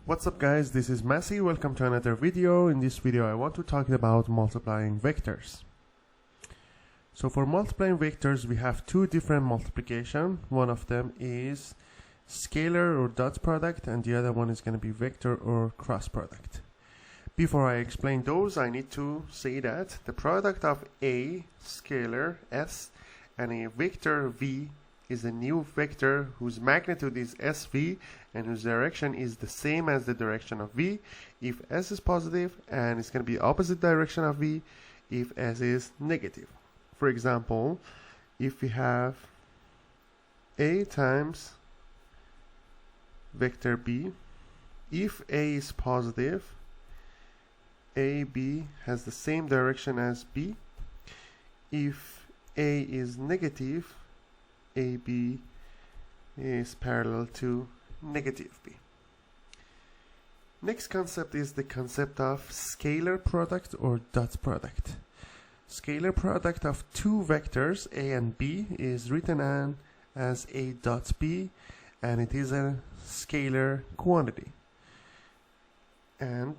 What's up guys, this is Masi, welcome to another video. In this video I want to talk about multiplying vectors. So for multiplying vectors we have two different multiplication. One of them is scalar or dot product and the other one is going to be vector or cross product. Before I explain those, I need to say that the product of a scalar s and a vector v is a new vector whose magnitude is SV and whose direction is the same as the direction of V if S is positive, and it's going to be opposite direction of V if S is negative. For example, if we have A times vector B, if A is positive, AB has the same direction as B. If A is negative, AB is parallel to negative B. Next concept is the concept of scalar product or dot product. Scalar product of two vectors A and B is written as A dot B, and it is a scalar quantity. And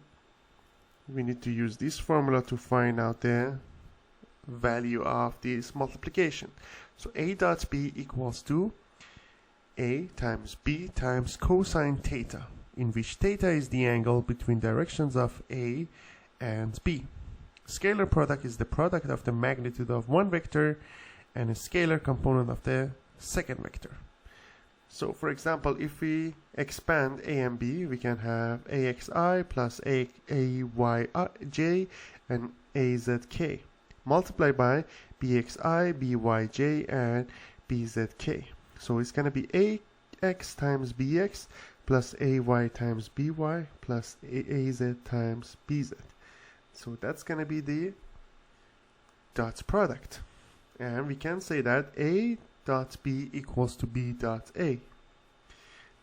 we need to use this formula to find out the value of this multiplication. So A dot B equals to A times B times cosine theta, in which theta is the angle between directions of A and B. Scalar product is the product of the magnitude of one vector and a scalar component of the second vector. So for example, if we expand A and B, we can have AXI plus AYJ and AZK multiplied by BXI, BYJ, and BZK. So it's going to be AX times BX plus AY times BY plus AZ times BZ. So that's going to be the dot product. And we can say that A dot B equals to B dot A.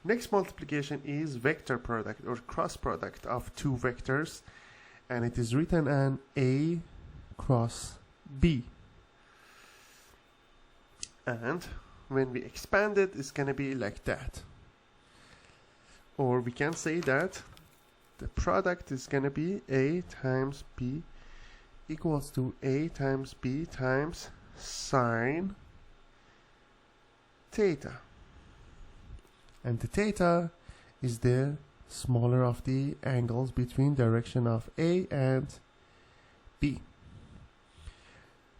Next multiplication is vector product or cross product of two vectors, and it is written as A cross B. And when we expand it, it's going to be like that. Or we can say that the product is going to be A times B equals to A times B times sine theta. And the theta is the smaller of the angles between direction of A and B.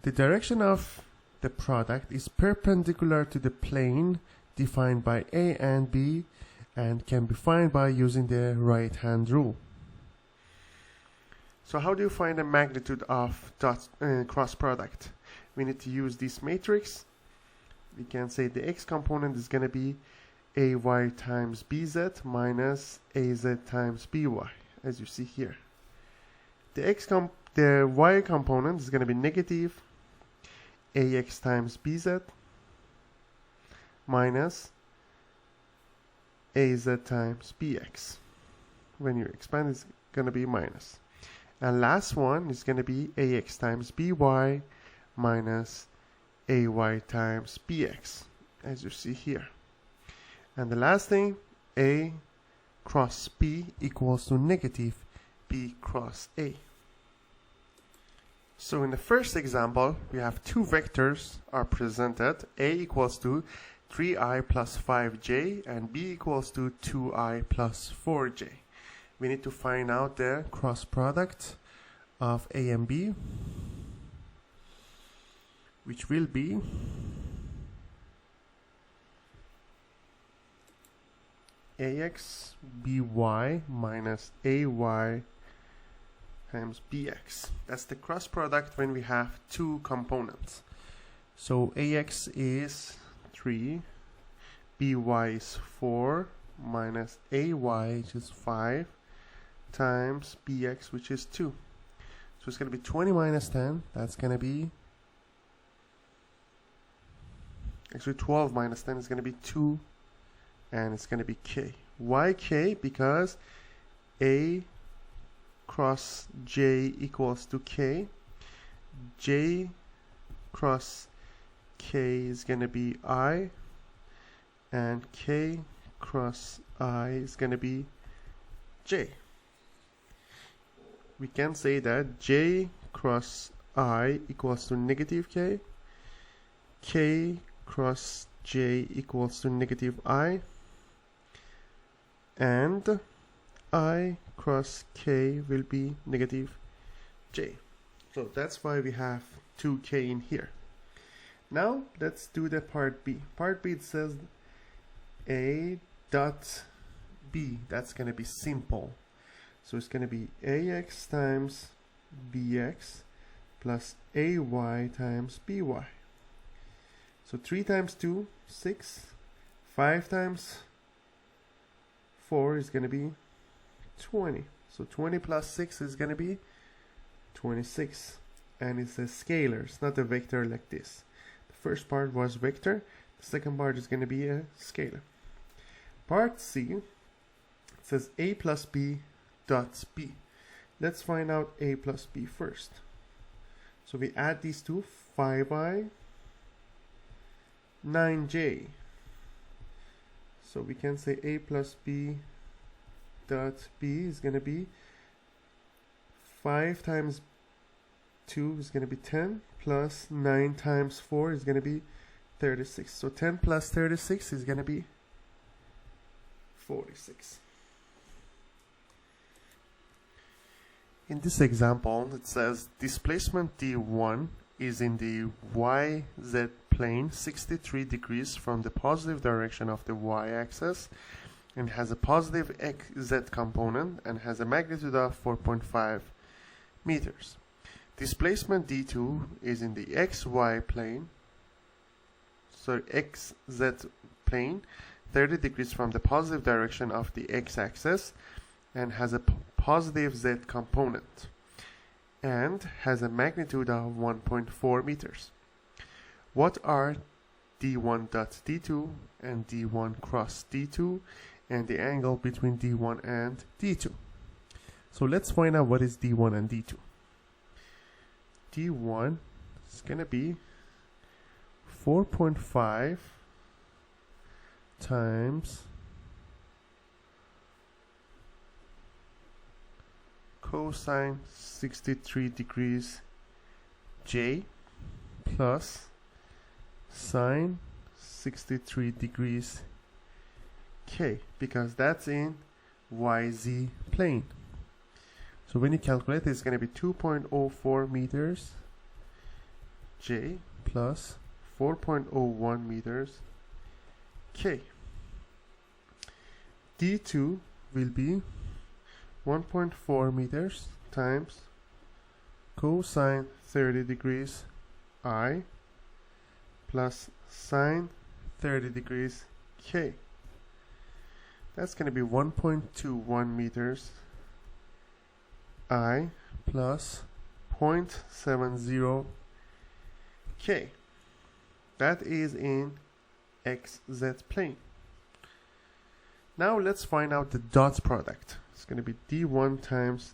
The direction of the product is perpendicular to the plane defined by A and B and can be found by using the right hand rule. So how do you find the magnitude of cross product? We need to use this matrix. We can say the x component is going to be AY times BZ minus AZ times BY, as you see here. The y component is going to be negative AX times BZ minus AZ times BX. When you expand, it's going to be minus. And last one is going to be AX times BY minus AY times BX, as you see here. And the last thing, A cross B equals to negative B cross A. So in the first example, we have two vectors are presented. A equals to 3i plus 5j and B equals to 2i plus 4j. We need to find out the cross product of A and B, which will be AX BY minus AY times BX. That's the cross product when we have two components. So AX is 3, BY is 4 minus AY, which is 5, times BX, which is 2. So it's going to be 20 minus 10. That's going to be, actually 12 minus 10 is going to be 2, and it's going to be K. Why K? Because A cross J equals to K. J cross K is going to be I, and K cross I is going to be j. We can say that j cross I equals to negative k cross j equals to negative I, and I cross k will be negative j. So that's why we have 2k in here. Now let's do the part B. Part B, it says a dot b. That's going to be simple. So it's going to be ax times bx plus ay times by. So 3 times 2, 6. 5 times 4 is going to be 20. So 20 plus 6 is going to be 26. And it's a scalar. It's not a vector like this. The first part was vector. The second part is going to be a scalar. Part C, it says a plus b dot b. Let's find out a plus b first. So we add these two, 5i, 9j. So we can say a plus b dot b is going to be 5 times 2 is going to be 10, plus 9 times 4 is going to be 36. So 10 plus 36 is going to be 46. In this example, it says displacement d1 is in the yz plane 63 degrees from the positive direction of the y-axis and has a positive xz component and has a magnitude of 4.5 meters. Displacement d2 is in the xy plane, xz plane 30 degrees from the positive direction of the x-axis and has a positive z component and has a magnitude of 1.4 meters. What are d1 dot d2 and d1 cross d2 and the angle between d1 and d2? So let's find out what is d1 and d2. d1 is going to be 4.5 times cosine 63 degrees j plus sine 63 degrees k, because that's in yz plane. So when you calculate, it's going to be 2.04 meters j plus 4.01 meters k. d2 will be 1.4 meters times cosine 30 degrees I plus sine 30 degrees k. That's going to be 1.21 meters I plus 0.70 k. That is in xz plane. Now let's find out the dot product. It's going to be d1 times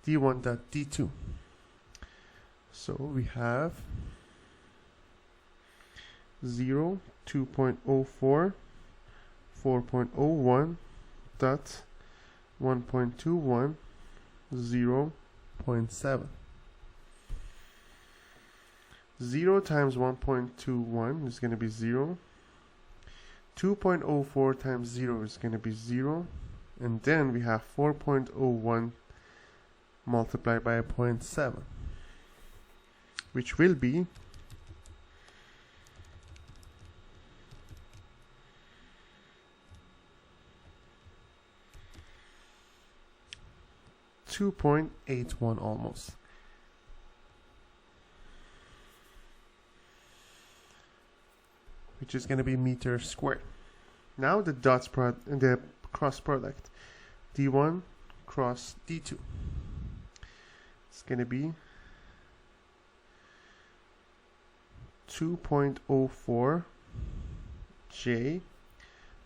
d1 dot d2. So we have 0, 2.04, 4.01 dot 1.21, 0.7. 0 times 1.21 is going to be 0. 2.04 times 0 is going to be 0. And then we have 4.01 multiplied by 0.7, which will be 2.81 almost. Which is going to be meters squared. Now the the cross product, d1 cross d2. It's going to be 2.04 j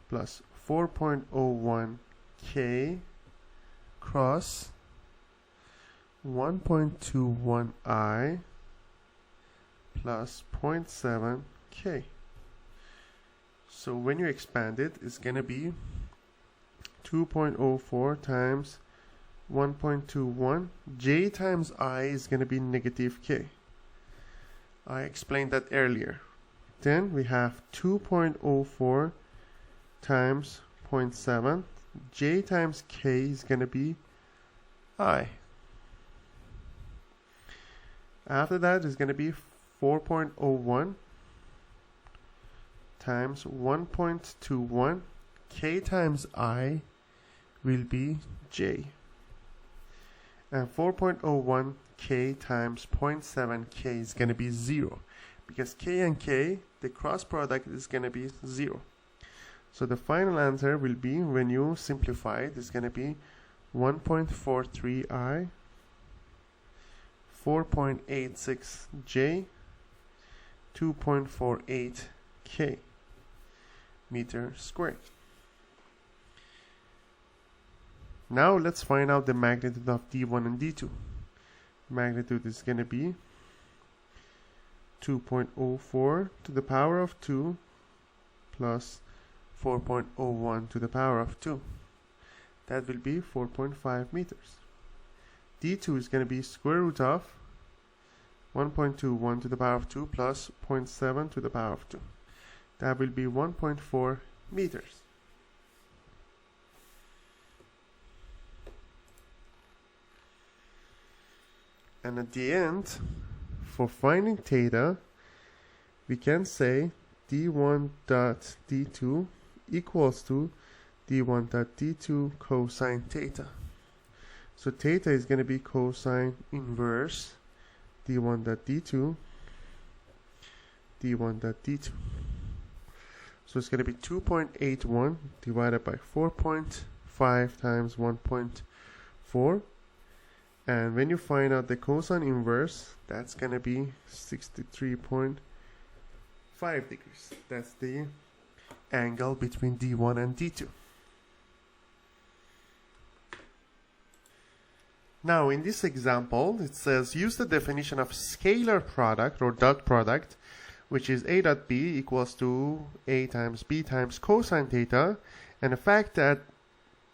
plus 4.01 k cross 1.21 I plus 0.7 k. So when you expand it, it's going to be 2.04 times 1.21. J times I is going to be negative k. I explained that earlier. Then we have 2.04 times 0.7. J times k is going to be I. After that is going to be 4.01 times 1.21. K times I will be J. And 4.01 K times 0.7 K is going to be 0. Because K and K, the cross product is going to be 0. So the final answer will be, when you simplify it, is going to be 1.43 I, 4.86 J, 2.48 K meter squared. Now let's find out the magnitude of D1 and D2. Magnitude is going to be 2.04 to the power of 2 plus 4.01 to the power of 2. That will be 4.5 meters. D2 is going to be square root of 1.21 to the power of 2 plus 0.7 to the power of 2. That will be 1.4 meters. And at the end, for finding theta, we can say d1 dot d2 equals to d1 dot d2 cosine theta. So theta is going to be cosine inverse d1 dot d2 d1 dot d2. So it's going to be 2.81 divided by 4.5 times 1.4. And when you find out the cosine inverse, that's going to be 63.5 degrees. That's the angle between D1 and D2. Now in this example, it says use the definition of scalar product or dot product, which is A dot B equals to A times B times cosine theta, and the fact that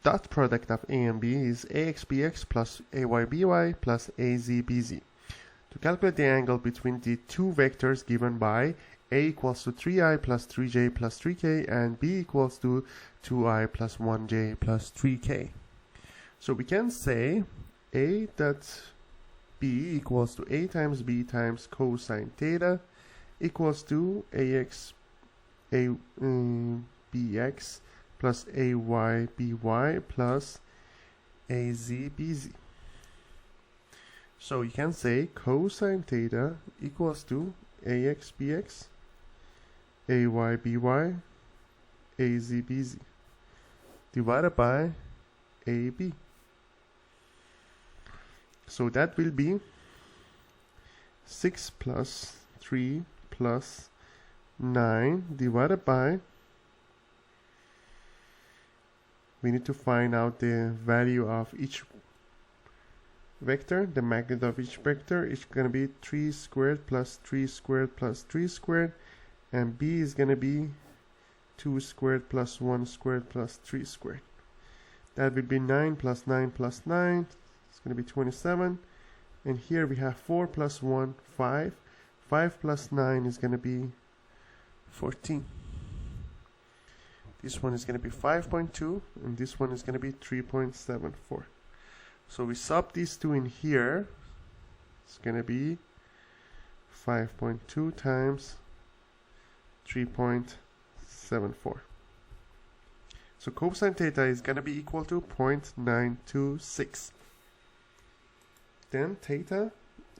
dot product of A and B is AXBX plus AYBY plus AZBZ. To calculate the angle between the two vectors given by A equals to 3i plus 3j plus 3k and B equals to 2i plus 1j plus 3k. So we can say A dot B equals to A times B times cosine theta equals to BX plus AYBY plus AZBZ. So you can say cosine theta equals to AXBX, AYBY, AZBZ divided by AB. So that will be 6 plus 3 plus 9 divided by, we need to find out the value of each vector, the magnitude of each vector. It's going to be 3 squared plus 3 squared plus 3 squared, and B is going to be 2 squared plus 1 squared plus 3 squared. That would be 9 plus 9 plus 9. It's going to be 27. And here we have 4 plus 1, 5. 5 plus 9 is going to be 14. This one is going to be 5.2 and this one is going to be 3.74. So we sub these two in here. It's going to be 5.2 times 3.74. So cosine theta is going to be equal to 0.926. Then theta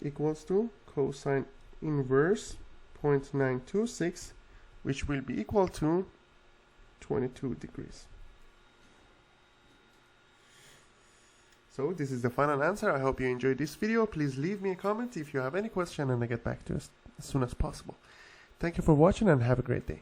equals to cosine inverse 0.926, which will be equal to 22 degrees. So this is the final answer. I hope you enjoyed this video. Please leave me a comment if you have any question and I'll get back to you as soon as possible. Thank you for watching and have a great day.